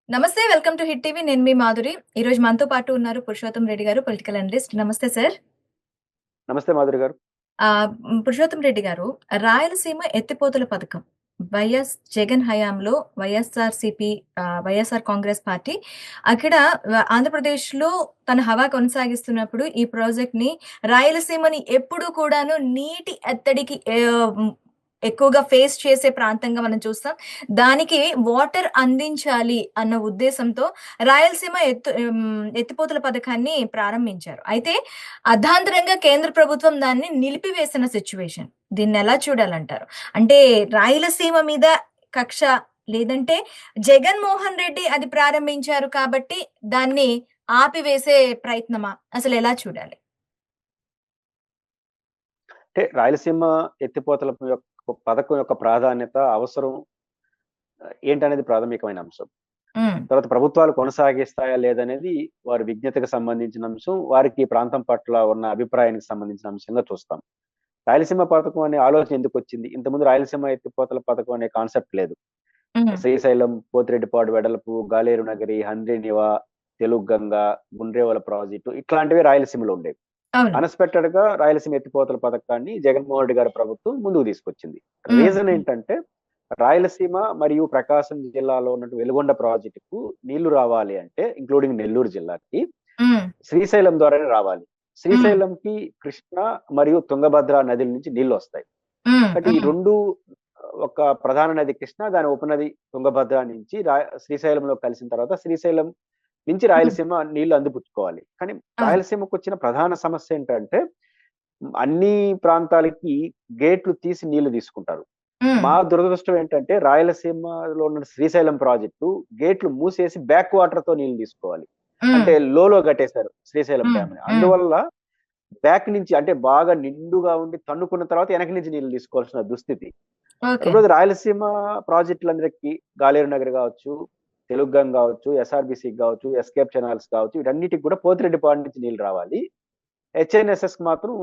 నమస్తే. Welcome to hit TV. నేను మీ మాధురి. ఈరోజు మనతో పాటు ఉన్నారు పురుషోత్తం రెడ్డి గారు, పొలిటికల్ అనలిస్ట్. నమస్తే సార్. నమస్తే మాధురి గారు. పురుషోత్తం రెడ్డి గారు, రాయలసీమ ఎత్తిపోతల పథకం జగన్ హయాంలో వైఎస్ఆర్‌సీపీ వైఎస్ఆర్ కాంగ్రెస్ పార్టీ అక్కడ ఆంధ్రప్రదేశ్‌లో తన హవా కొనసాగిస్తున్నప్పుడు ఈ ప్రాజెక్ట్‌ని రాయలసీమని ఎప్పుడూ కూడాను నీటి ఎద్దడికి ఎక్కువగా ఫేస్ చేసే ప్రాంతంగా మనం చూస్తాం. దానికి వాటర్ అందించాలి అన్న ఉద్దేశంతో రాయలసీమ ఎత్తిపోతల పథకాన్ని ప్రారంభించారు. అయితే అర్ధాంతరంగా కేంద్ర ప్రభుత్వం దాన్ని నిలిపివేసిన సిట్యుయేషన్. దీన్నెలా చూడాలంటారు? అంటే రాయలసీమ మీద కక్ష, లేదంటే జగన్‌మోహన్ రెడ్డి అది ప్రారంభించారు కాబట్టి దాన్ని ఆపివేసే ప్రయత్నమా? అసలెలా చూడాలి? అంటే రాయలసీమ ఎత్తిపోతల పథకం యొక్క ప్రాధాన్యత, అవసరం ఏంటనేది ప్రాథమికమైన అంశం. హ్మ్. తర్వాత ప్రభుత్వాలు కొనసాగిస్తాయా లేదనేది వారి విజ్ఞతకు సంబంధించిన అంశం. వారికి ఈ ప్రాంతం పట్ల ఉన్న అభిప్రాయానికి సంబంధించిన అంశంగా చూస్తాం. రాయలసీమ పథకం అనే ఆలోచన ఎందుకొచ్చింది? ఇంతకుముందు రాయలసీమ ఎత్తిపోతల పథకం అనే కాన్సెప్ట్ లేదు. హ్మ్. శ్రీశైలం, పోతిరెడ్డిపాడు వెడల్పు, గాలేరు నగరి, హంద్రీనివా, తెలుగుగంగ, గుండ్రేవల ప్రాజెక్టు ఇట్లాంటివి రాయలసీమలో ఉండేవి. అవును. అన్‌ఎక్స్‌పెక్టెడ్ గా రాయలసీమ ఎత్తిపోతల పథకాన్ని జగన్మోహన్ రెడ్డి గారి ప్రభుత్వం ముందుకు తీసుకొచ్చింది. హ్మ్. రీజన్ ఏంటంటే రాయలసీమ మరియు ప్రకాశం జిల్లాలో ఉన్నటువంటి వెలుగొండ ప్రాజెక్టుకు నీళ్లు రావాలి అంటే ఇంక్లూడింగ్ నెల్లూరు జిల్లాకి హ్మ్. శ్రీశైలం ద్వారానే రావాలి. హ్మ్. శ్రీశైలంకి కృష్ణ మరియు తుంగభద్ర నదుల నుంచి నీళ్లు వస్తాయి. హ్మ్. కాబట్టి ఈ హ్మ్. 2 ఒక ప్రధాన నది కృష్ణ, దాని ఉపనది తుంగభద్ర నుంచి శ్రీశైలంలో కలిసిన తర్వాత శ్రీశైలం నుంచి హ్మ్. రాయలసీమ నీళ్లు అందిపుచ్చుకోవాలి. కానీ అవును. రాయలసీమకు వచ్చిన ప్రధాన సమస్య ఏంటంటే అన్ని ప్రాంతాలకి గేట్లు తీసి నీళ్లు తీసుకుంటారు. హ్మ్. మా దురదృష్టం ఏంటంటే రాయలసీమలో ఉన్న శ్రీశైలం ప్రాజెక్టు గేట్లు మూసేసి బ్యాక్ వాటర్ తో నీళ్లు తీసుకోవాలి. హ్మ్. అంటే లోలో కట్టేశారు శ్రీశైలం హ్మ్. డ్యామ్‌ని. హ్మ్. అందువల్ల బ్యాక్ నుంచి అంటే బాగా నిండుగా ఉండి తన్నుకున్న తర్వాత వెనక నుంచి నీళ్లు తీసుకోవాల్సిన దుస్థితి. ఓకే. రెండోది రాయలసీమ ప్రాజెక్టులందరికీ గాలేరు నగర్ కావచ్చు, తెలుగుగంగ కావచ్చు, ఎస్ఆర్‌బీసీకి కావచ్చు, ఎస్కేప్ కెనాల్స్ కావచ్చు, వీటన్నిటికి కూడా పోతిరెడ్డిపాడు నుంచి నీళ్లు రావాలి. హెచ్ఎన్ఎస్ఎస్‌కి మాత్రం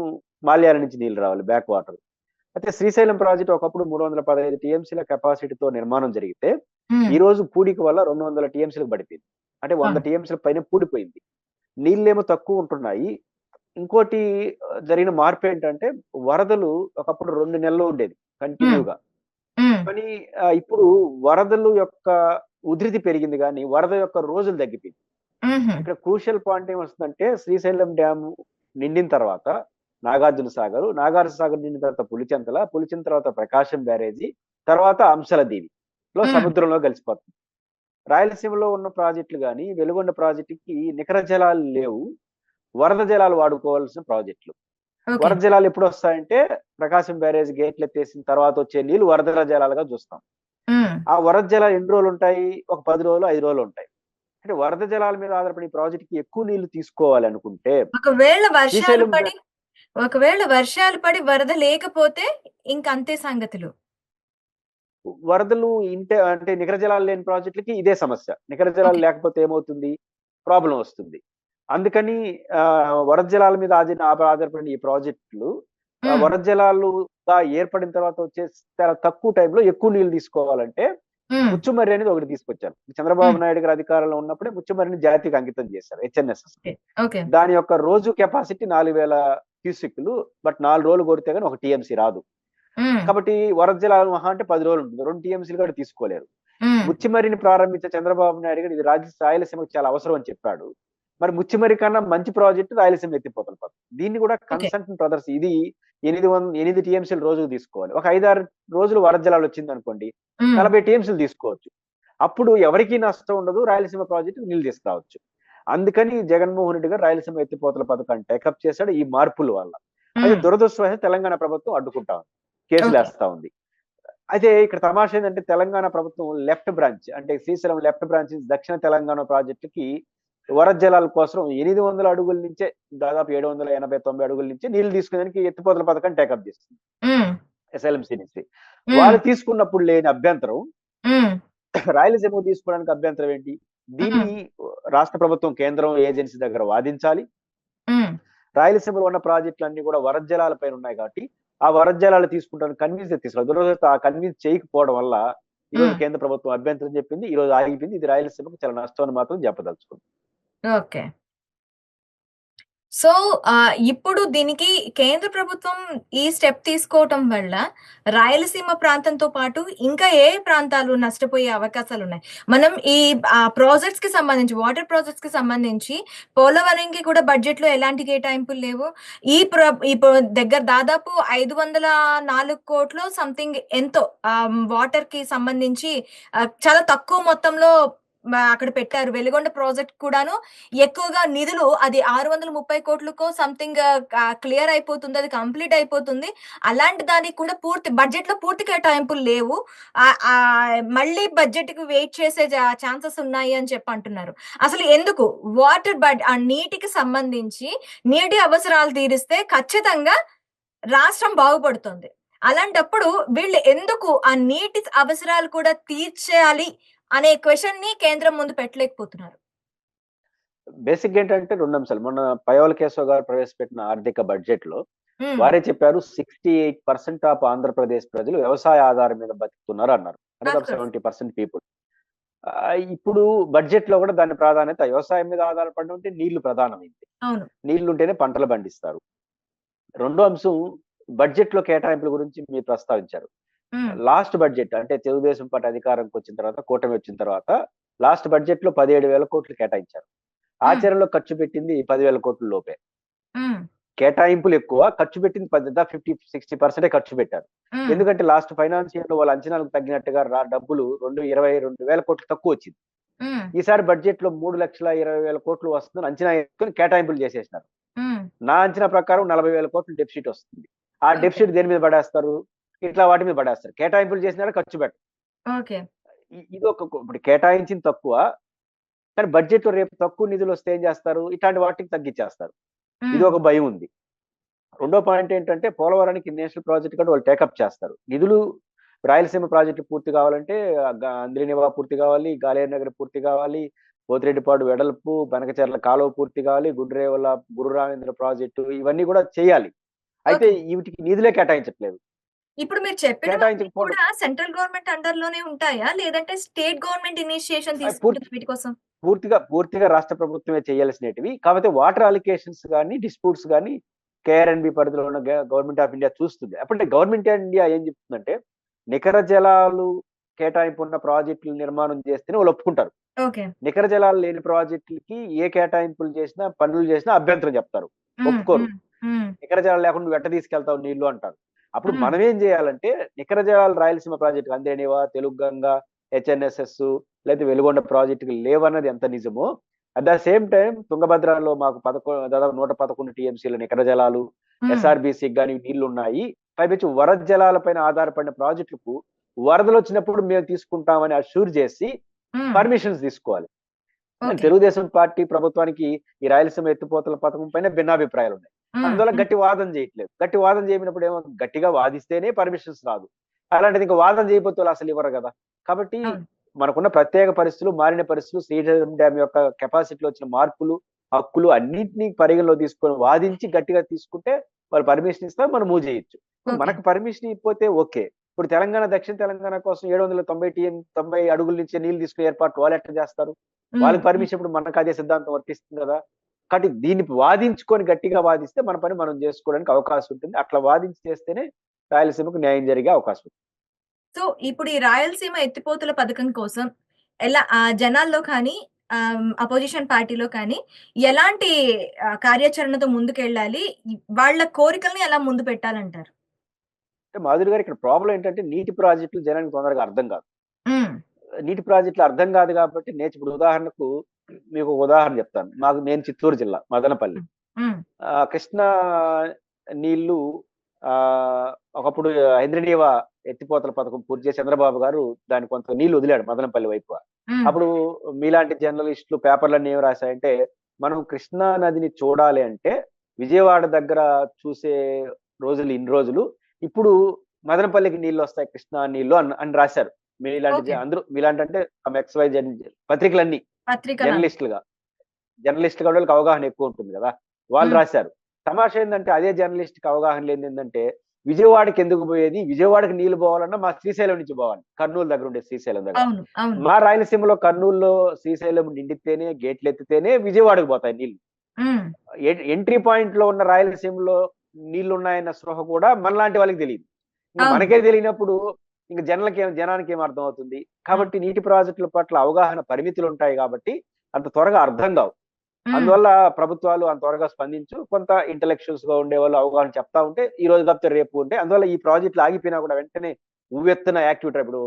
మాల్యాల నుంచి నీళ్లు రావాలి బ్యాక్ వాటర్. అయితే శ్రీశైలం ప్రాజెక్ట్ ఒకప్పుడు 315 టీఎంసీల కెపాసిటీతో నిర్మాణం జరిగితే, హ్మ్. ఈ రోజు పూడిక వల్ల 200 టీఎంసీలకు పడిపోయింది. అంటే 100 అవును. టీఎంసీల పైన పూడిపోయింది. నీళ్ళేమో తక్కువ ఉంటున్నాయి. ఇంకోటి జరిగిన మార్పేంటంటే వరదలు ఒకప్పుడు 2 నెలలు ఉండేది హ్మ్. కంటిన్యూగా. హ్మ్. కానీ ఇప్పుడు వరదలు యొక్క ఉధృతి పెరిగింది గానీ, వరద యొక్క రోజులు తగ్గిపోయింది. హుహు. ఇక్కడ క్రూషియల్ పాయింట్ ఏమొస్తుందంటే శ్రీశైలం డ్యామ్ నిండిన తర్వాత నాగార్జున సాగర్, నాగార్జున సాగర్ నిండిన తర్వాత పులిచింతల, పులిచింతల తర్వాత ప్రకాశం బ్యారేజీ, తర్వాత అంశల దీవిలో హ్మ్. సముద్రంలో కలిసిపోతుంది. రాయలసీమలో ఉన్న ప్రాజెక్టులు గాని, వెలుగొండ ప్రాజెక్టుకి నికర జలాలు లేవు. వరద జలాలు వాడుకోవాల్సిన ప్రాజెక్టులు. ఓకే. వరద జలాలు ఎప్పుడొస్తాయంటే ప్రకాశం బ్యారేజ్ గేట్లెత్తేసిన తర్వాత వచ్చే నీళ్లు వరద జలాలుగా చూస్తాం. హ్మ్. ఆ వరద జలాలు ఎన్ని రోజులుంటాయి? ఒక 10 రోజులు, 5 రోజులుంటాయి. అంటే వరద జలాల మీద ఆధారపడి ఈ ప్రాజెక్ట్‌కి ఎక్కువ నీళ్లు తీసుకోవాలనుకుంటే ఒకవేళ వర్షాలు శ్రీశైలం పడి ఒకవేళ వర్షాలు పడి వరద లేకపోతే ఇంకంతే సంగతులు. వరదలు అంటే నికర జలాలు లేని ప్రాజెక్టులకి ఇదే సమస్య. నికర జలాలు ఓకే. లేకపోతే ఏమవుతుంది? ప్రాబ్లమ్ వస్తుంది. అందుకని వరద జలాల మీద ఆధారపడిన ఈ ప్రాజెక్టులు హ్మ్. వరద జలాలుగా ఏర్పడిన తర్వాత వచ్చే చాలా తక్కువ టైంలో ఎక్కువ నీళ్లు తీసుకోవాలంటే హ్మ్. ముచ్చుమర్రి అనేది ఒకటి తీసుకొచ్చారు. హ్మ్. చంద్రబాబు నాయుడు గారు అధికారంలో ఉన్నప్పుడే ముచ్చుమర్రిని జాతికి అంకితం చేశారు ఓకే. హెచ్ఎన్ఎస్ఎస్‌కి. ఓకే. దాని యొక్క రోజు కెపాసిటీ 4000 క్యూసెక్కులు. బట్ 4 రోజులు కొడితే గాని 1 టీఎంసీ రాదు. హ్మ్. కాబట్టి వరద జలాలు మహా అంటే 10 రోజులు ఉంటుంది. 2 టీఎంసీలు కూడా తీసుకోలేరు. హ్మ్. ముచ్చిమర్రిని ప్రారంభించే చంద్రబాబు నాయుడు గారు ఇది రాయలసీమకు చాలా అవసరం అని చెప్పాడు. మరి ముచ్చిమర్రి కన్నా మంచి ప్రాజెక్ట్ రాయలసీమ ఎత్తిపోతల పథకం. దీన్ని కూడా ఓకే. కన్సల్టెంట్ బ్రదర్స్ ఇది 8 టీఎంసీలు రోజుకు తీసుకోవాలి. ఒక 5, 6 రోజులు వరద జలాలు వచ్చిందనుకోండి. హ్మ్. 40 టీఎంసీలు తీసుకోవచ్చు. అప్పుడు ఎవరికీ నష్టం ఉండదు. రాయలసీమ ప్రాజెక్ట్‌కి నీళ్లు తీసుకురావచ్చు. అందుకని జగన్మోహన్ రెడ్డి గారు రాయలసీమ ఎత్తిపోతల పథకాన్ని టేకప్ చేశాడు ఈ మార్పుల వల్ల. అయితే హ్మ్. దురదృష్టవశాత్తు తెలంగాణ ప్రభుత్వం అడ్డుకుంటా ఉంది. ఓకే. కేసులేస్తా ఉంది. అయితే ఇక్కడ తమాషా ఏందంటే తెలంగాణ ప్రభుత్వం లెఫ్ట్ బ్రాంచ్ అంటే శ్రీశైలం లెఫ్ట్ బ్రాంచ్ దక్షిణ తెలంగాణ ప్రాజెక్ట్‌కి వరద జలాల కోసం 800 అడుగుల నుంచే దాదాపు 780, 90 అడుగుల నుంచి నీళ్లు తీసుకునేదానికి ఎత్తిపోతల పథకాన్ని టేకప్ చేసింది. హ్మ్. ఎస్ఎల్ఎంసీ నుంచి. హ్మ్. వాళ్ళు తీసుకున్నప్పుడు లేని అభ్యంతరం హ్మ్. రాయలసీమకు తీసుకోవడానికి అభ్యంతరం ఏంటి? హ్మ్. దీన్ని రాష్ట్ర ప్రభుత్వం కేంద్రం ఏజెన్సీ దగ్గర వాదించాలి. హ్మ్. రాయలసీమలో ఉన్న ప్రాజెక్టులన్నీ కూడా వరద జలాల పైన ఉన్నాయి కాబట్టి, ఆ వరద జలాలు తీసుకుంటానికి కన్విన్స్ తీసుకురావాలి. దురదృష్టవశాత్తు ఆ కన్విన్స్ చేయకపోవడం వల్ల ఈ రోజు కేంద్ర ప్రభుత్వం అభ్యంతరం చెప్పింది, ఈ రోజు ఆగిపోయింది. ఇది రాయలసీమకు చాలా నష్టం అని మాత్రం చెప్పదలుచుకుంది. ఓకే. సో, ఇప్పుడు దీనికి కేంద్ర ప్రభుత్వం ఈ స్టెప్ తీసుకోవటం వల్ల రాయలసీమ ప్రాంతంతో పాటు ఇంకా ఏ ప్రాంతాలు నష్టపోయే అవకాశాలున్నాయి? మనం ఈ ప్రాజెక్ట్స్‌కి సంబంధించి, వాటర్ ప్రాజెక్ట్స్‌కి సంబంధించి పోలవరంకి కూడా బడ్జెట్‌లో ఎలాంటి కేటాయింపులు లేవు. ఈ ప్ర ఈ ప దగ్గర దాదాపు 504,00,00,000 సంథింగ్ ఎంతో వాటర్‌కి సంబంధించి చాలా తక్కువ మొత్తంలో అక్కడ పెట్టారు. వెలిగొండ ప్రాజెక్ట్ కూడాను ఎక్కువగా నిధులు అది 630,00,00,000కో సంథింగ్ క్లియర్ అయిపోతుంది. అది కంప్లీట్ అయిపోతుంది. అలాంటి దానికి కూడా బడ్జెట్‌లో పూర్తి కేటాయింపులు లేవు. మళ్ళీ బడ్జెట్‌కి వెయిట్ చేసే ఛాన్సెస్ ఉన్నాయి అని చెప్పి అంటున్నారు. అసలు ఎందుకు? నీటికి సంబంధించి నీటి అవసరాలు తీరిస్తే ఖచ్చితంగా రాష్ట్రం బాగుపడుతుంది. అలాంటప్పుడు వీళ్ళు ఎందుకు ఆ నీటి అవసరాలు కూడా తీర్చేయాలి అనే క్వెషన్‌ని కేంద్రం ముందు పెట్టలేకపోతున్నారు? బేసిక్ ఏంటంటే 2 అంశాలు. మొన్న పయ్యావుల కేశవ్ గారు ప్రవేశపెట్టిన ఆర్థిక బడ్జెట్‌లో హ్మ్. వారే చెప్పారు 68% ఆఫ్ ఆంధ్రప్రదేశ్ ప్రజలు వ్యవసాయ ఆధారం మీద బతుకుతున్నారు అన్నారు. అంటే ఆఫ్ కోర్స్. 70% పీపుల్. ఇప్పుడు బడ్జెట్‌లో కూడా దాని ప్రాధాన్యత వ్యవసాయం మీద ఆధారపడడం అంటే నీళ్లు ప్రధానమైంది. అవును. నీళ్లుంటేనే పంటలు పండిస్తారు. రెండో అంశం బడ్జెట్‌లో కేటాయింపుల గురించి మీరు ప్రస్తావించారు. హ్మ్. లాస్ట్ బడ్జెట్ అంటే తెలుగుదేశం పార్టీ అధికారంకి వచ్చిన తర్వాత, కూటమి వచ్చిన తర్వాత లాస్ట్ బడ్జెట్‌లో 17,000 కోట్లు కేటాయించారు. హ్మ్. ఆచరణలో ఖర్చు పెట్టింది 10,000 కోట్ల లోపే. హ్మ్. కేటాయింపులు ఎక్కువ, ఖర్చు పెట్టింది 50-60% ఖర్చు పెట్టారు. హ్మ్. ఎందుకంటే లాస్ట్ ఫైనాన్స్ ఇయర్‌లో వాళ్ళ అంచనాలకు తగ్గినట్టుగా డబ్బులు 22,000 కోట్లు తక్కువొచ్చింది. హ్మ్. ఈసారి బడ్జెట్‌లో 3,20,000 కోట్లు వస్తుందని అంచనా వేసుకొని కేటాయింపులు చేసేసినారు. హ్మ్. నా అంచనా ప్రకారం 40,000 కోట్లు డెఫిసిట్ వస్తుంది. ఆ ఓకే. డెఫిసిట్ దేని మీద పడేస్తారు? ఇట్లా వాటి మీద పడేస్తారు. కేటాయింపులు చేసినారు, ఖర్చు పెట్టరు. ఓకే. ఇదొక ఇప్పుడు కేటాయించింది తక్కువ. కానీ బడ్జెట్‌లో రేపు తక్కువ నిధులొస్తే ఏం చేస్తారు? ఇట్లాంటి వాటికి తగ్గిచ్చేస్తారు. హ్మ్. ఇదొక భయం ఉంది. రెండో పాయింట్ ఏంటంటే పోలవరానికి నేషనల్ ప్రాజెక్ట్ కూడా వాళ్ళు టేకప్ చేస్తారు. నిధులు రాయలసీమ ప్రాజెక్టులు పూర్తి కావాలంటే అంద్రినివా పూర్తి కావాలి, గాలేరు నగర్ పూర్తి కావాలి, పోతిరెడ్డిపాడు వెడల్పు, బనకచెర్ల కాలువ పూర్తి కావాలి, గుండ్రేవల గురు రామేంద్ర ప్రాజెక్టు ఇవన్నీ కూడా చేయాలి. అయితే ఓకే. వీటికి నిధులే కేటాయించట్లేదు. ఇప్పుడు మీరు చెప్పినవన్నీ కేటాయించకపోవడం కూడా సెంట్రల్ గవర్నమెంట్ అండర్‌లోనే ఉంటాయా? లేదంటే స్టేట్ గవర్నమెంట్ ఇనిషియేషన్ పూర్తి తీసుకుంటుందా వీటి కోసం? పూర్తిగా రాష్ట్ర ప్రభుత్వమే చేయాల్సినటివి. కాకపోతే వాటర్ అలికేషన్స్ గాని, డిస్ప్యూట్స్ గాని కేఆర్ఎంబీ పరిధిలో ఉన్న గవర్నమెంట్ ఆఫ్ ఇండియా చూస్తుంది. అప్పుడే గవర్నమెంట్ ఆఫ్ ఇండియా ఏం చెప్తుందంటే, నికర జలాలు కేటాయింపు ఉన్న ప్రాజెక్టులు నిర్మాణం చేస్తేనే వాళ్ళు ఒప్పుకుంటారు. ఓకే. నికర జలాలు లేని ప్రాజెక్టులకి ఏ కేటాయింపులు చేసినా, పనులు చేసినా అభ్యంతరం చెప్తారు. హ్మ్. ఒప్పుకోరు. హ్మ్. హ్మ్. నికర జలాలు లేకుండా నువ్వు ఎట్ట తీసుకెళ్తావు నీళ్లు అంటారు. అప్పుడు హ్మ్. మనం ఏం చేయాలంటే నికర జలాలు రాయలసీమ ప్రాజెక్టు అంద్రేనివా, తెలుగుగంగ, హెచ్ఎన్ఎస్ఎస్ లేదా వెలుగొండ ప్రాజెక్టులు లేవన్నది ఎంత నిజమో అట్ ద సేమ్ టైం తుంగభద్రలో మాకు దాదాపు 111 టీఎంసీల నికర జలాలు, హ్మ్. ఎస్ఆర్బీసీకి గాని నీళ్లున్నాయి. పైపెచ్చు వరద జలాలపైన ఆధారపడిన ప్రాజెక్టులకు వరదలు వచ్చినప్పుడు మేము తీసుకుంటామని అష్యూర్ చేసి హ్మ్. పర్మిషన్స్ తీసుకోవాలి. ఓకే. తెలుగుదేశం పార్టీ ప్రభుత్వానికి ఈ రాయలసీమ ఎత్తిపోతల పథకం పైన భిన్నాభిప్రాయాలు ఉన్నాయి. హ్మ్. అందువల్ల హ్మ్. గట్టి వాదన చేయట్లేదు. గట్టి వాదన చేయనప్పుడు ఏమో గట్టిగా వాదిస్తేనే పర్మిషన్స్ రాదు. అలాంటిది ఇంకా వాదన చేయకపోతే వాళ్ళు అసలు ఇవ్వరు కదా! కాబట్టి అవును. మనకున్న ప్రత్యేక పరిస్థితులు, మారిన పరిస్థితులు, శ్రీశైలం డ్యామ్ యొక్క కెపాసిటీలో వచ్చిన మార్పులు, హక్కులు అన్నింటినీ పరిగణలో తీసుకొని వాదించి గట్టిగా తీసుకుంటే వాళ్ళు పర్మిషన్ ఇస్తారు. మనం మూవ్ చేయొచ్చు. ఇప్పుడు ఓకే. మనకు పర్మిషన్ ఇవ్వకపోతే ఓకే. ఇప్పుడు దక్షిణ తెలంగాణ కోసం 790 అడుగుల నుంచి నీళ్లు తీసుకునే ఏర్పాటు వాళ్ళు ఎట్లా చేస్తారు? హ్మ్. వాళ్ళకి పర్మిషన్ ఇప్పుడు మనకు అదే సిద్ధాంతం వర్తిస్తుంది కదా! కాబట్టి దీన్ని వాదించుకొని గట్టిగా వాదిస్తే మన పని మనం చేసుకోవడానికి అవకాశం ఉంటుంది. అట్లా వాదించి చేస్తేనే రాయలసీమకు న్యాయం జరిగే అవకాశం ఉంది. సో, ఇప్పుడు ఈ రాయలసీమ ఎత్తిపోతల పథకం కోసం ఎలా జనాల్లో కానీ అపోజిషన్ పార్టీలో కానీ ఎలాంటి కార్యాచరణతో ముందుకెళ్ళాలి? వాళ్ళ కోరికల్ని ఎలా ముందు పెట్టాలంటారు? అంటే మాధురి గారు ఇక్కడ ప్రాబ్లమ్ ఏంటంటే నీటి ప్రాజెక్టులు జనానికి తొందరగా అర్థం కాదు. హ్మ్. నీటి ప్రాజెక్టులు అర్థం కాదు కాబట్టి ఇప్పుడు ఉదాహరణకు మీకు ఒక ఉదాహరణ చెప్తాను. నేను చిత్తూరు జిల్లా మదనపల్లి. హ్మ్. హ్మ్. కృష్ణా నీళ్లు ఒకప్పుడు హైంద్రీనీవా ఎత్తిపోతల పథకం పూర్తి చేసి చంద్రబాబు గారు దానికి కొంత నీళ్లు వదిలాడు మదనపల్లి వైపు. హ్మ్. అప్పుడు మీలాంటి జర్నలిస్టులు పేపర్లన్నీ ఏం రాశాయంటే, మనం కృష్ణా నదిని చూడాలి అంటే విజయవాడ దగ్గర చూసే రోజులు ఇన్ని రోజులు. ఇప్పుడు మదనపల్లికి నీళ్లొస్తాయి కృష్ణా నీళ్లు అని రాశారు. ఓకే. అందరూ మీలాంటి అంటే ఎక్స్‌వై పత్రికలన్నీ పత్రికలను. జర్నలిస్టులుగా. జర్నలిస్ట్‌గా ఉన్నోళ్ళకి అవగాహన ఎక్కువ ఉంటుంది గదా! వాళ్ళు హ్మ్. రాశారు. తమాషా ఏందంటే అదే జర్నలిస్ట్‌కి అవగాహన లేనిదేందంటే, విజయవాడకి ఎందుకు పోయేది, విజయవాడకి నీళ్లు పోవాలన్నా మా శ్రీశైలం నుంచి పోవాలి, కర్నూలు దగ్గర ఉండే శ్రీశైలం దగ్గర. అవును అవును మా రాయలసీమలో కర్నూలులో శ్రీశైలం నిండితేనే, గేట్లు ఎత్తితేనే విజయవాడకు పోతాయి నీళ్లు. ఉమ్, ఎంట్రీ పాయింట్ లో ఉన్న రాయలసీమలో నీళ్లు ఉన్నాయన్న స్పృహ కూడా మనలాంటి వాళ్ళకి తెలియదు. ఇంకా అవును. మనకే తెలియనప్పుడు ఇంకా జనానికి ఏం అర్థం అవుతుంది. కాబట్టి నీటి ప్రాజెక్టుల పట్ల అవగాహన పరిమితులు ఉంటాయి కాబట్టి అంత త్వరగా అర్థం కావు. ఉమ్, అందువల్ల ప్రభుత్వాలు అంత త్వరగా స్పందించు, కొంత ఇంటలెక్చువల్స్ గా ఉండే వాళ్ళు అవగాహన చెప్తా ఉంటే ఈ రోజు కాకపోతే రేపు ఉంటే, అందువల్ల ఈ ప్రాజెక్టులు ఆగిపోయినా కూడా వెంటనే ఉవ్వెత్తున యాక్టివిటీ. ఇప్పుడు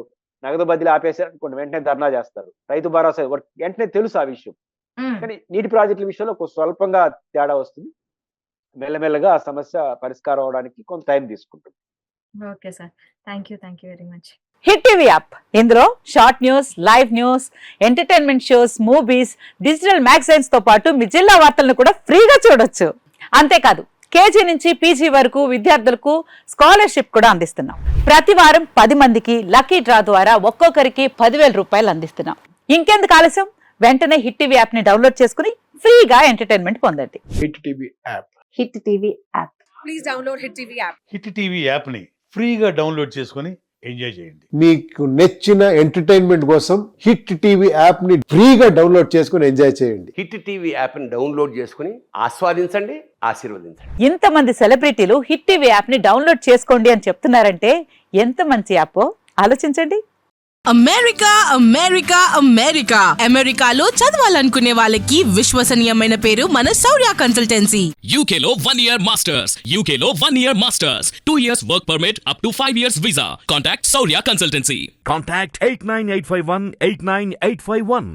నగదు బదిలీ ఆపేసారు అనుకోండి, వెంటనే ధర్నా చేస్తారు. రైతు భరోసా వెంటనే తెలుసు ఆ విషయం. ఉమ్. కానీ నీటి ప్రాజెక్టుల విషయంలో స్వల్పంగా తేడా వస్తుంది. మెల్లమెల్లగా ఆ సమస్య పరిష్కారం అవడానికి కొంత టైం తీసుకుంటుంది. Okay sir, thank you very much. Hit TV app, ఇందులో short news, live news, entertainment shows, movies, digital magazines తో పాటు మీ జిల్లా వార్తలను కూడా ఫ్రీగా చూడొచ్చు. అంతేకాదు కేజీ నుంచి పీజీ వరకు విద్యార్థులకు స్కాలర్షిప్ కూడా అందిస్తున్నాం. ప్రతి వారం 10 మందికి లక్కీ డ్రా ద్వారా ఒక్కొక్కరికి 10,000 రూపాయలు అందిస్తున్నాం. ఇంకెందుకు ఆలస్యం, వెంటనే హిట్ టీవీ యాప్ ని డౌన్లోడ్ చేసుకుని ఫ్రీగా ఎంటర్టైన్మెంట్ పొందండి. Hit TV app. Hit TV app. Please download Hit TV app. Hit TV యాప్ని ఫ్రీగా డౌన్లోడ్ చేసుకొని ఎంజాయ్ చేయండి. మీకు నచ్చిన ఎంటర్టైన్మెంట్ కోసం హిట్ టీవీ యాప్ ని ఫ్రీగా డౌన్లోడ్ చేసుకుని ఎంజాయ్ చేయండి. హిట్ టీవీ యాప్ని డౌన్లోడ్ చేసుకుని ఆస్వాదించండి, ఆశీర్వదించండి. ఇంతమంది సెలబ్రిటీలు హిట్ టీవీ యాప్ ని డౌన్లోడ్ చేసుకోండి అని చెప్తున్నారంటే ఎంత మంచి యాప్ ఆలోచించండి. అమెరికా అమెరికా అమెరికా అమెరికాలో చదవాలనుకునే వాళ్ళకి విశ్వసనీయమైన పేరు మన శౌర్య consultancy. UK Law 1 Year Masters. UK Law 1 Year Masters. 2 years work permit up to 5 years visa. Contact Saurya Consultancy. Contact 89851 89851.